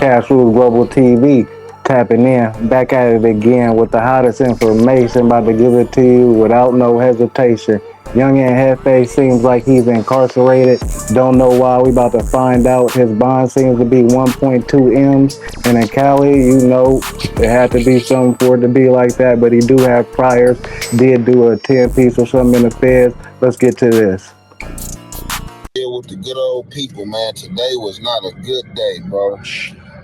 Cash Rules Global TV, tapping in, back at it again with the hottest information, about to give it to you without no hesitation. Young Ant Jefe seems like he's incarcerated. Don't know why. We about to find out. His bond seems to be 1.2 M's, and in Cali, it had to be something for it to be like that. But he do have priors. Did do a 10 piece or something in the feds. Let's get to this. With the good old people, man. Today was not a good day, bro.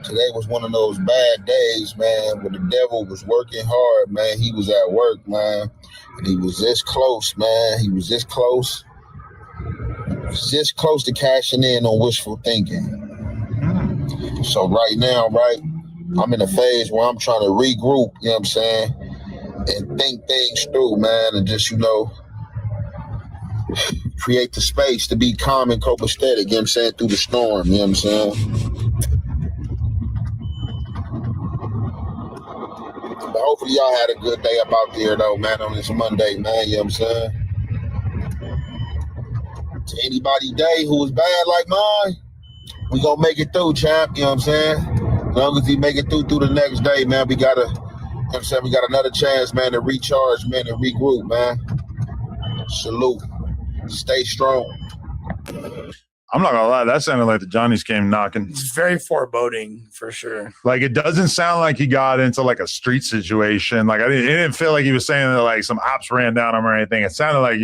Today was one of those bad days, man, where the devil was working hard, man. He was at work, man, and he was this close, man. He was this close. Just close to cashing in on wishful thinking. So right now, I'm in a phase where I'm trying to regroup, you know what I'm saying, and think things through, man, and just, create the space to be calm and copacetic, you know what I'm saying, through the storm, you know what I'm saying. But hopefully y'all had a good day up out there, though, man, on this Monday, man, you know what I'm saying. To anybody day who was bad like mine, we gonna make it through, champ, you know what I'm saying? As long as we make it through the next day, man, we got another chance, man, to recharge, man, and regroup, man. Salute. Stay strong. I'm not gonna lie, that sounded like the Johnnies came knocking. It's very foreboding for sure. Like, it doesn't sound like he got into like a street situation. Like, it didn't feel like he was saying that like some ops ran down him or anything. It sounded like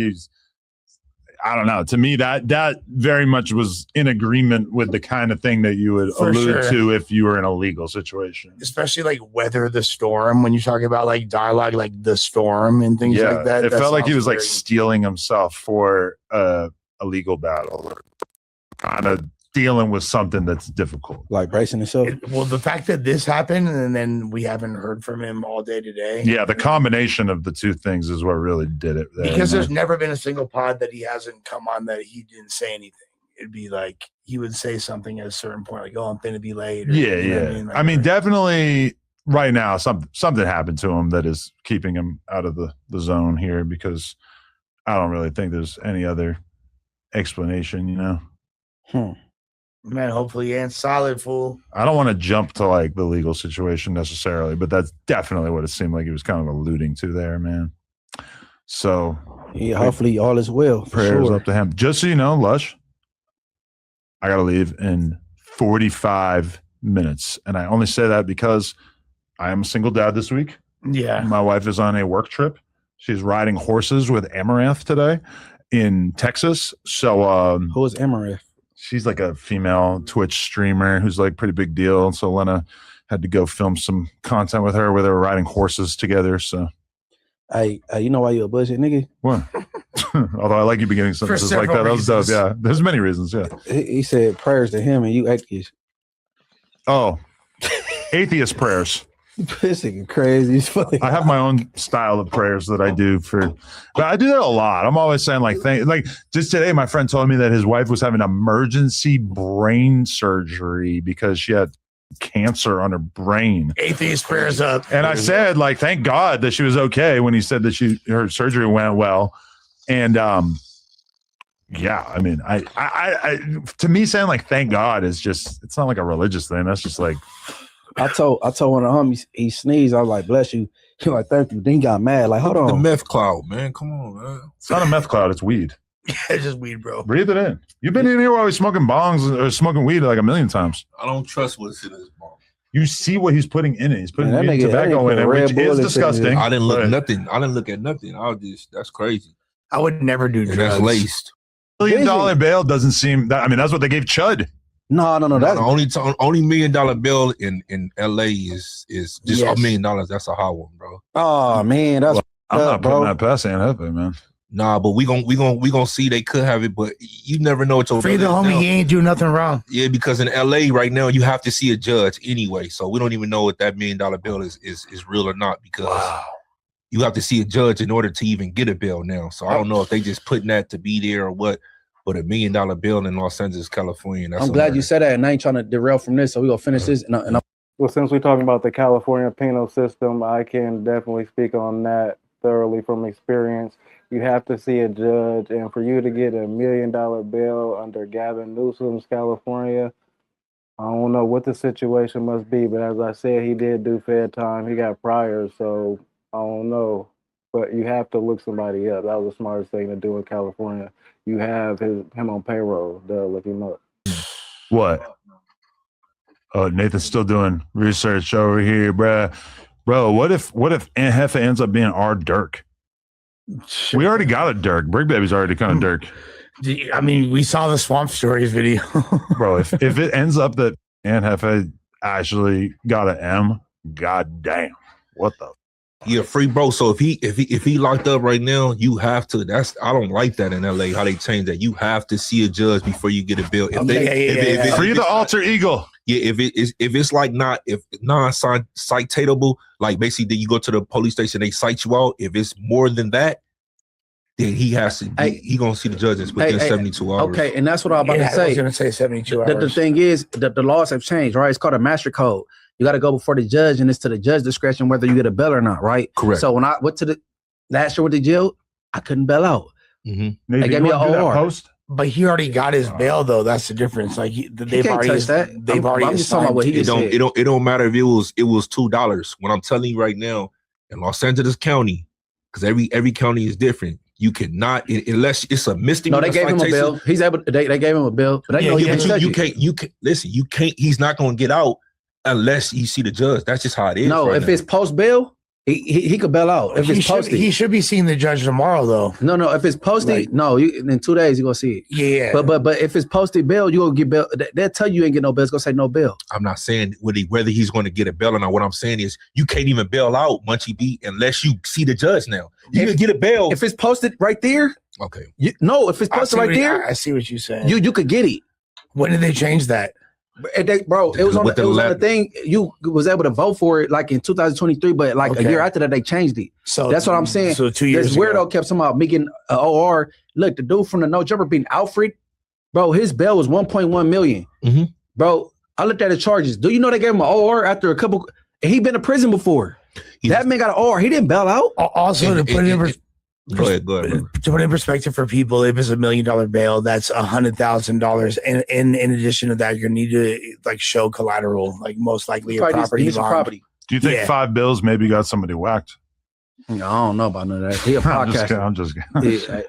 I don't know. To me, that very much was in agreement with the kind of thing that you would allude to if you were in a legal situation. Especially like weather the storm, when you talk about like dialogue, like the storm and things like that. It felt like he was like steeling himself for a legal battle, or kind of dealing with something that's difficult. Like bracing himself. Well, the fact that this happened and then we haven't heard from him all day today. Yeah, the combination of the two things is what really did it. Because there's never been a single pod that he hasn't come on that he didn't say anything. It'd be like he would say something at a certain point, like, "Oh, I'm going to be late." Or, yeah. You know what I mean? Like, I mean, definitely right now, something happened to him that is keeping him out of the zone here, because I don't really think there's any other explanation, Man, hopefully Ant's solid, fool. I don't want to jump to like the legal situation necessarily, but that's definitely what it seemed like he was kind of alluding to there, man. So yeah, hopefully all is well. Prayers up to him. Just so you know, Lush, I gotta leave in 45 minutes, and I only say that because I am a single dad this week. Yeah, my wife is on a work trip. She's riding horses with Amaranth today in Texas. So who is Amaranth? She's like a female Twitch streamer who's like pretty big deal. So Lena had to go film some content with her where they were riding horses together. So, you know why you a bullshit nigga? What? Although I like you beginning sentences like that. That was dope. Yeah, there's many reasons. Yeah. He said prayers to him, and you atheist. Oh, atheist prayers. This nigga crazy as fuck. I have my own style of prayers that I do but I do that a lot. I'm always saying like just today, my friend told me that his wife was having emergency brain surgery because she had cancer on her brain. Atheist prayers up. And I said, like, thank God that she was okay, when he said that her surgery went well. And yeah, I mean, I to me saying like thank God is just, it's not like a religious thing. That's just like, I told one of the homies, he sneezed. I was like, bless you. He like, thank you. Then he got mad. Like, hold on. The meth cloud, man. Come on, man. It's not a meth cloud. It's weed. It's just weed, bro. Breathe it in. You've been in here while he's smoking bongs or smoking weed like a million times. I don't trust what's in his bong. You see what he's putting in it. He's putting nigga, tobacco in it, which is disgusting. I didn't look nothing. I didn't look at nothing. That's crazy. I would never do drugs. That's laced. $1 million bail doesn't seem that. I mean, that's what they gave Chud. No. That's the only $1 million bill in LA is just $1 million. That's a high one, bro. Oh man, that's I'm not putting that past Ant Jefe, man. Nah, but we gonna see they could have it, but you never know what your free the homie. He ain't do nothing wrong. Yeah, because in LA right now you have to see a judge anyway, so we don't even know if that $1 million bill is real or not, because you have to see a judge in order to even get a bill now. So I don't know if they just putting that to be there or what. But $1 million bill in Los Angeles, California. I'm glad you said that, and I ain't trying to derail from this. So we gonna finish this, Well, since we're talking about the California penal system, I can definitely speak on that thoroughly from experience. You have to see a judge, and for you to get $1 million bail under Gavin Newsom's California, I don't know what the situation must be, but as I said, he did do fair time. He got priors, so I don't know. But you have to look somebody up. That was the smartest thing to do in California. You have him on payroll. They'll look him up. What? Oh, Nathan's still doing research over here, bruh. Bro, what if Ant Jefe ends up being our Dirk? We already got a Dirk. Brick Baby's already kind of Dirk. I mean, we saw the Swamp Stories video. Bro, if it ends up that Ant Jefe actually got an M, god damn. What the? Yeah, free bro. So if he locked up right now, you have to. I don't like that in LA. How they change that? You have to see a judge before you get a bill. If free the alter ego. Yeah, if it's like if non-citatable, like basically you go to the police station, they cite you out. If it's more than that, then he has to. He gonna see the judges within 72 hours. Okay, and that's what I was about to say. I was gonna say 72 hours. The thing is that the laws have changed, right? It's called a master code. You got to go before the judge, and it's to the judge's discretion whether you get a bail or not, right? Correct. So when I went to the last year with the jail, I couldn't bail out. Mm-hmm. They gave me an OR. Post? But he already got his bail, though. That's the difference. Like they've can't already touch that. I'm just talking about what he just said. It don't matter if it was $2. What I'm telling you right now, in Los Angeles County, because every county is different. You cannot unless it's a misdemeanor. No, they gave him a bill. He's able. They gave him a bill. But you can't listen. You can't. He's not going to get out unless you see the judge. That's just how it is. No, if it's post bail, he could bail out. If it's posted, he should be seeing the judge tomorrow, though. No, if it's posted, in 2 days you're gonna see it. Yeah, but if it's posted bail, you gonna get bail. They'll tell you ain't get no bail. It's gonna say no bail. I'm not saying whether he's going to get a bail or not. What I'm saying is you can't even bail out Munchie B unless you see the judge. Now you can get a bail if it's posted right there. Okay. If it's posted right there, I see what you're saying. You could get it. When did they change that? It was on the thing. You was able to vote for it like in 2023, but like a year after that they changed it. So that's what I'm saying. So 2 years. This weirdo kept somehow making an OR. Look, the dude from the No Jumper being Alfred, bro. His bail was 1.1 million. Mm-hmm. Bro, I looked at the charges. Do you know they gave him an OR after a couple? And he been to prison before. That man got an OR. He didn't bail out. Also, to put it in Go ahead. To put in perspective for people, if it's $1 million bail, that's $100,000, and in addition to that, you're gonna need to like show collateral, like most likely a property bond. Do you think 5 bills maybe got somebody whacked? No, I don't know about none of that. He a podcaster. I'm just kidding.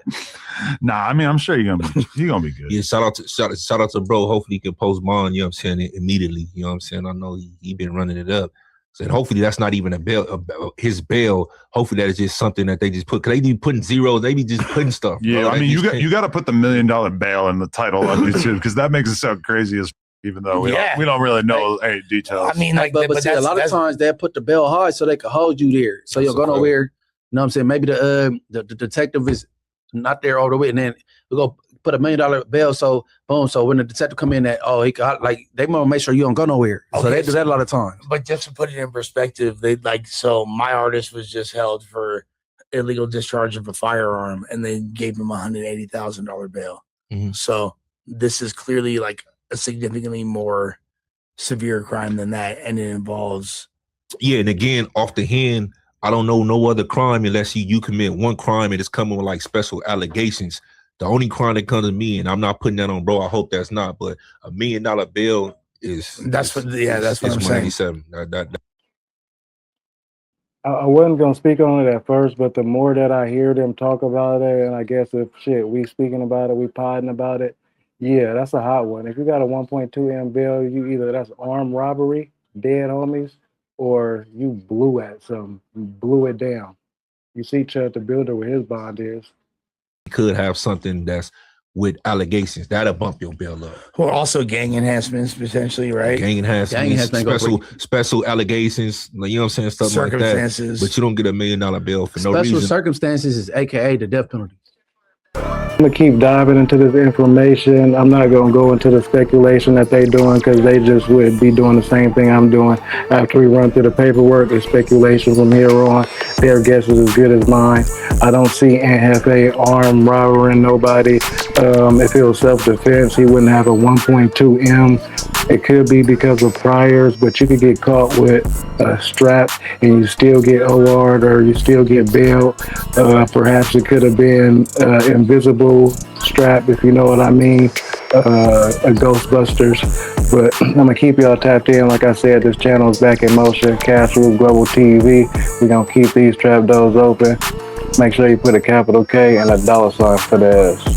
Nah, I mean, I'm sure you're gonna be good. Yeah, shout out to bro. Hopefully he can post bond. You know what I'm saying? Immediately. You know what I'm saying? I know he been running it up. So hopefully that's not even a bail, his bail. Hopefully that is just something that they just put. Cause they be putting zeros. They be just putting stuff. Yeah, bro. I mean, you got to put the $1 million bail in the title of it too, because that makes it sound crazy as. Even though we don't really know any details. I mean, but see, a lot of times they put the bail high so they can hold you there. So you'll go nowhere. You know what I'm saying? Maybe the detective is not there all the way, and then we go put $1 million bail. So boom. So when the detective come in, they want to make sure you don't go nowhere. Okay, so they do that a lot of times. But just to put it in perspective, so my artist was just held for illegal discharge of a firearm, and they gave him $180,000 bail. Mm-hmm. So this is clearly like a significantly more severe crime than that, and it involves. Yeah, and again, off the hand, I don't know no other crime unless you commit one crime and it's coming with like special allegations. The only crime that comes to me, and I'm not putting that on bro, I hope that's not, but $1 million bail that's what I'm saying. I wasn't gonna speak on it at first, but the more that I hear them talk about it, and I guess if we speaking about it, we podding about it. Yeah, that's a hot one. If you got a 1.2 M bill, you either that's armed robbery, dead homies, or you blew at something, you blew it down. You see Chud the Builder where his bond is. Could have something that's with allegations that'll bump your bill up. Well, also gang enhancements potentially, right? Gang enhancements, special allegations, like, you know what I'm saying, stuff like that. But you don't get $1 million bill for no reason. Special circumstances is AKA the death penalty. I'm gonna keep diving into this information. I'm not gonna go into the speculation that they're doing because they just would be doing the same thing I'm doing. After we run through the paperwork, the speculation from here on, their guess is as good as mine. I don't see Ant Jefe armed robbing nobody. If it was self-defense, he wouldn't have a 1.2 M. It could be because of priors, but you could get caught with a strap and you still get OR'd or you still get bailed. Perhaps it could have been invisible strap, if you know what I mean, a Ghostbusters. But I'm gonna keep y'all tapped in. Like I said, this channel is back in motion. Cash Rule Global TV. We're gonna keep these trap doors open. Make sure you put a capital K and a dollar sign for the S.